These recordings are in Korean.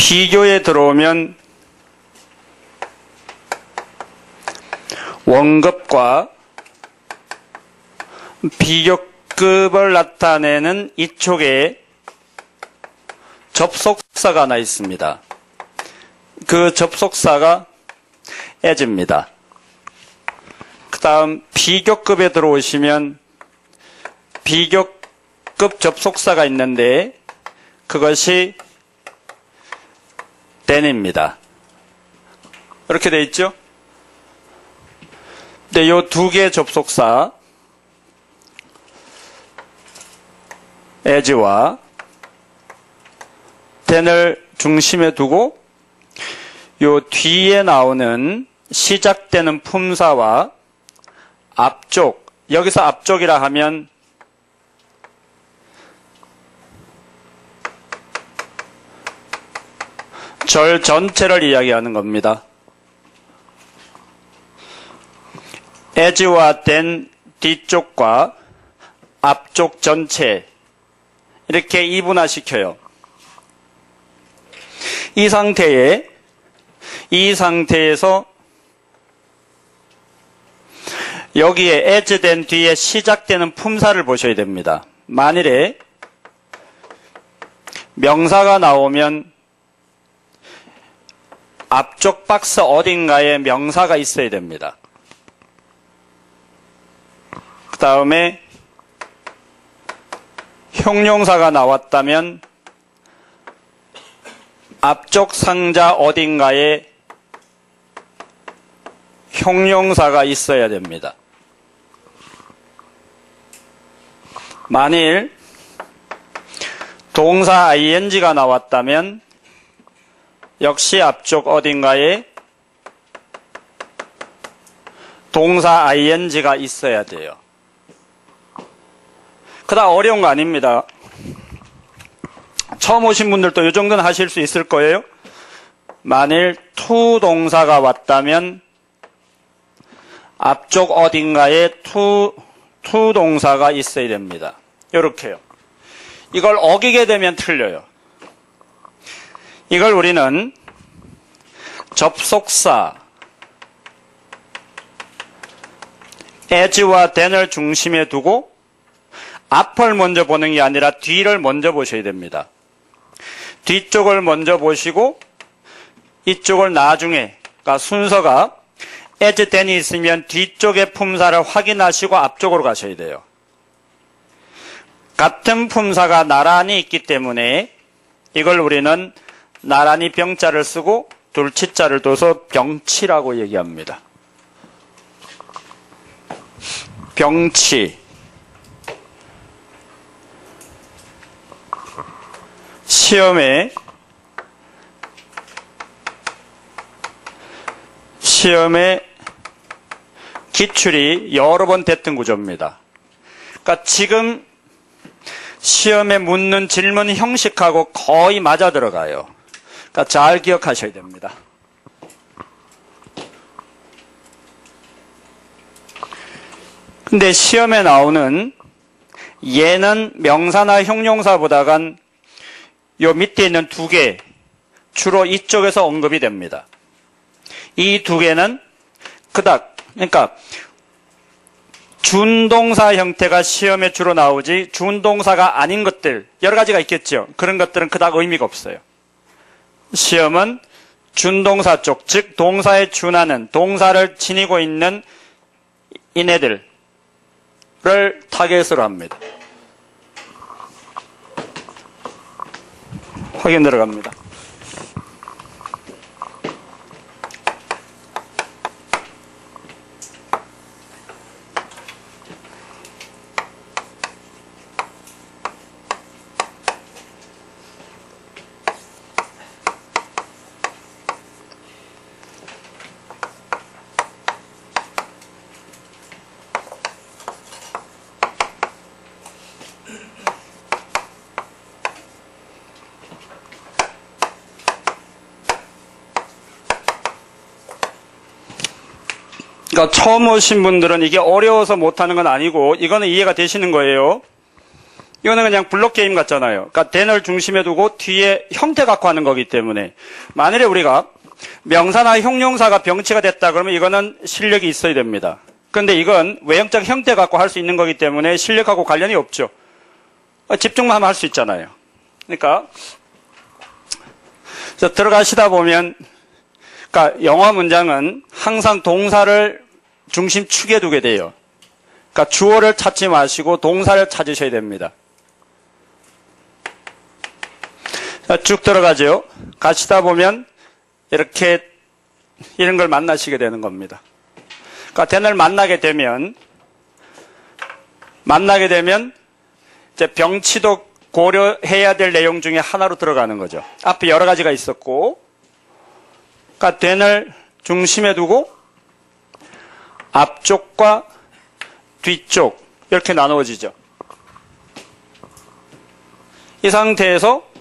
비교에 들어오면 원급과 비교급을 나타내는 이쪽에 접속사가 하나 있습니다. 그 접속사가 as입니다. 그 다음 비교급에 들어오시면 비교급 접속사가 있는데 그것이 then입니다. 이렇게 되어 있죠? 근데 이 두 개의 접속사 as와 then을 중심에 두고 요 뒤에 나오는 시작되는 품사와 앞쪽, 여기서 앞쪽이라 하면 절 전체를 이야기하는 겁니다. as와 then 뒤쪽과 앞쪽 전체 이렇게 이분화시켜요. 이 상태에서 여기에 as then 뒤에 시작되는 품사를 보셔야 됩니다. 만일에 명사가 나오면 앞쪽 박스 어딘가에 명사가 있어야 됩니다. 그 다음에 형용사가 나왔다면 앞쪽 상자 어딘가에 형용사가 있어야 됩니다. 만일 동사 ing가 나왔다면 역시 앞쪽 어딘가에 동사 ing가 있어야 돼요. 그다음 어려운 거 아닙니다. 처음 오신 분들도 이 정도는 하실 수 있을 거예요. 만일 to 동사가 왔다면 앞쪽 어딘가에 to 동사가 있어야 됩니다. 이렇게요. 이걸 어기게 되면 틀려요. 이걸 우리는 접속사 as와 then을 중심에 두고 앞을 먼저 보는 게 아니라 뒤를 먼저 보셔야 됩니다. 뒤쪽을 먼저 보시고 이쪽을 나중에, 그러니까 순서가 as then이 있으면 뒤쪽의 품사를 확인하시고 앞쪽으로 가셔야 돼요. 같은 품사가 나란히 있기 때문에 이걸 우리는 나란히 병자를 쓰고 둘치자를 둬서 병치라고 얘기합니다. 병치. 시험에 기출이 여러 번 됐던 구조입니다. 그러니까 지금 시험에 묻는 질문 형식하고 거의 맞아 들어가요. 그러니까 잘 기억하셔야 됩니다. 근데 시험에 나오는 얘는 명사나 형용사보다간 요 밑에 있는 두 개, 주로 이쪽에서 언급이 됩니다. 이 두 개는 그러니까 준동사 형태가 시험에 주로 나오지 준동사가 아닌 것들 여러 가지가 있겠죠. 그런 것들은 그닥 의미가 없어요. 시험은 준동사 쪽, 즉 동사에 준하는 동사를 지니고 있는 이네들을 타겟으로 합니다. 확인 들어갑니다. 그러니까 처음 오신 분들은 이게 어려워서 못하는 건 아니고 이거는 이해가 되시는 거예요. 이거는 그냥 블록 게임 같잖아요. 그러니까 then을 중심에 두고 뒤에 형태 갖고 하는 거기 때문에 만일에 우리가 명사나 형용사가 병치가 됐다 그러면 이거는 실력이 있어야 됩니다. 그런데 이건 외형적 형태 갖고 할 수 있는 거기 때문에 실력하고 관련이 없죠. 집중만 하면 할 수 있잖아요. 그러니까 들어가시다 보면 그러니까 영어 문장은 항상 동사를 중심축에 두게 돼요. 그러니까 주어를 찾지 마시고 동사를 찾으셔야 됩니다. 쭉 들어가죠. 가시다 보면 이렇게 이런 걸 만나시게 되는 겁니다. 그러니까 then을 만나게 되면 이제 병치도 고려해야 될 내용 중에 하나로 들어가는 거죠. 앞에 여러 가지가 있었고, 그러니까 then을 중심에 두고 앞쪽과 뒤쪽 이렇게 나누어지죠. 이 상태에서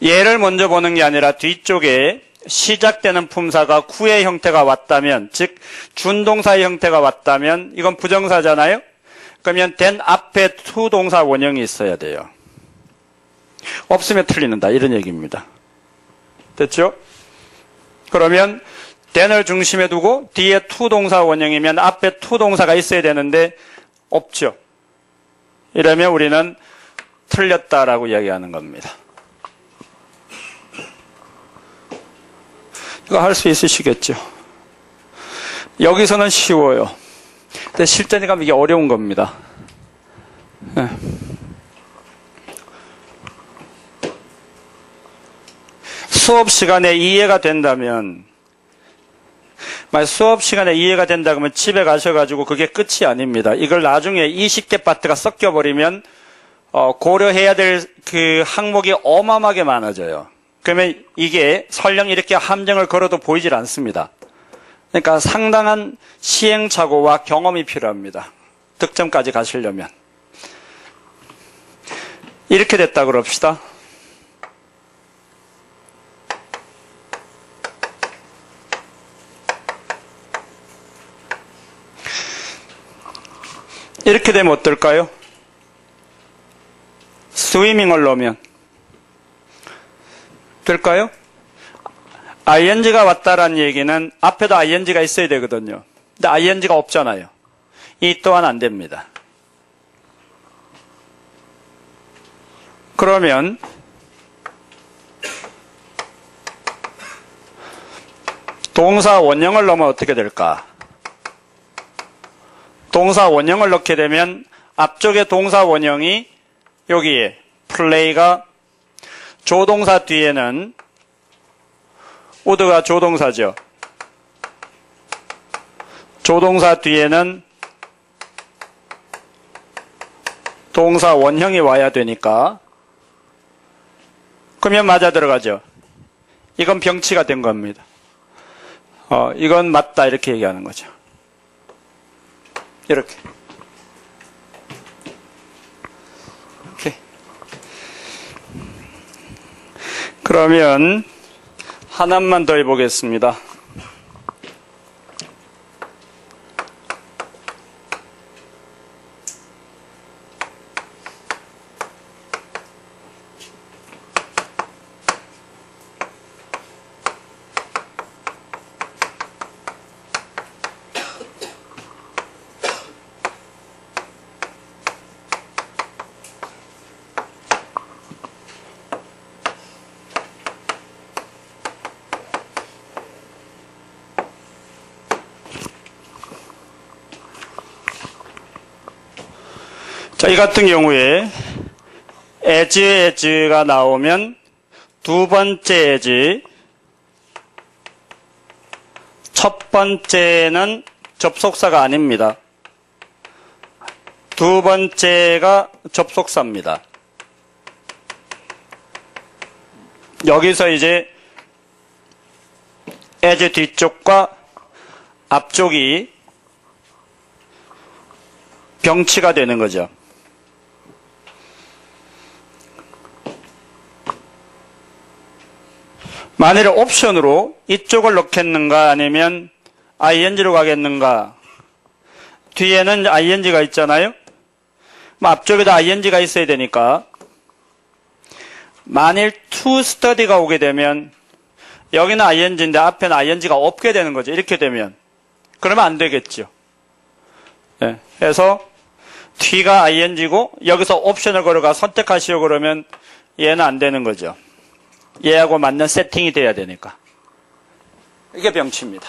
얘를 먼저 보는 게 아니라 뒤쪽에 시작되는 품사가 구의 형태가 왔다면, 즉 준동사의 형태가 왔다면 이건 부정사잖아요. 그러면 then 앞에 to 동사 원형이 있어야 돼요. 없으면 틀린다 이런 얘기입니다. 됐죠? 그러면 then을 중심에 두고 뒤에 to 동사 원형이면 앞에 to 동사가 있어야 되는데 없죠. 이러면 우리는 틀렸다라고 이야기하는 겁니다. 이거 할 수 있으시겠죠? 여기서는 쉬워요. 근데 실전에 가면 이게 어려운 겁니다. 네. 수업 시간에 이해가 된다면, 수업 시간에 이해가 된다 그러면 집에 가셔가지고 그게 끝이 아닙니다. 이걸 나중에 20개 파트가 섞여버리면 고려해야 될 그 항목이 어마어마하게 많아져요. 그러면 이게 설령 이렇게 함정을 걸어도 보이질 않습니다. 그러니까 상당한 시행착오와 경험이 필요합니다. 득점까지 가시려면. 이렇게 됐다 그럽시다. 이렇게 되면 어떨까요? 스위밍을 넣으면 될까요? ing가 왔다라는 얘기는 앞에도 ing가 있어야 되거든요. 근데 ing가 없잖아요. 이 또한 안 됩니다. 그러면 동사 원형을 넣으면 어떻게 될까? 동사 원형을 넣게 되면 앞쪽에 동사 원형이 여기에 플레이가 조동사 뒤에는 would가 조동사죠. 조동사 뒤에는 동사 원형이 와야 되니까 그러면 맞아 들어가죠. 이건 병치가 된 겁니다. 이건 맞다 이렇게 얘기하는 거죠. 이렇게. 그러면 하나만 더 해보겠습니다. 자, 이 같은 경우에 as가 나오면 두 번째 as, 첫 번째는 접속사가 아닙니다. 두 번째가 접속사입니다. 여기서 이제 as 뒤쪽과 앞쪽이 병치가 되는 거죠. 만일에 옵션으로 이쪽을 넣겠는가 아니면 ing로 가겠는가, 뒤에는 ing가 있잖아요. 앞쪽에도 ing가 있어야 되니까 만일 to study가 오게 되면 여기는 ing인데 앞에는 ing가 없게 되는 거죠. 이렇게 되면 그러면 안 되겠죠. 네. 그래서 t가 ing고 여기서 옵션을 걸어가 선택하시오 그러면 얘는 안 되는 거죠. 얘하고 맞는 세팅이 돼야 되니까. 이게 병치입니다.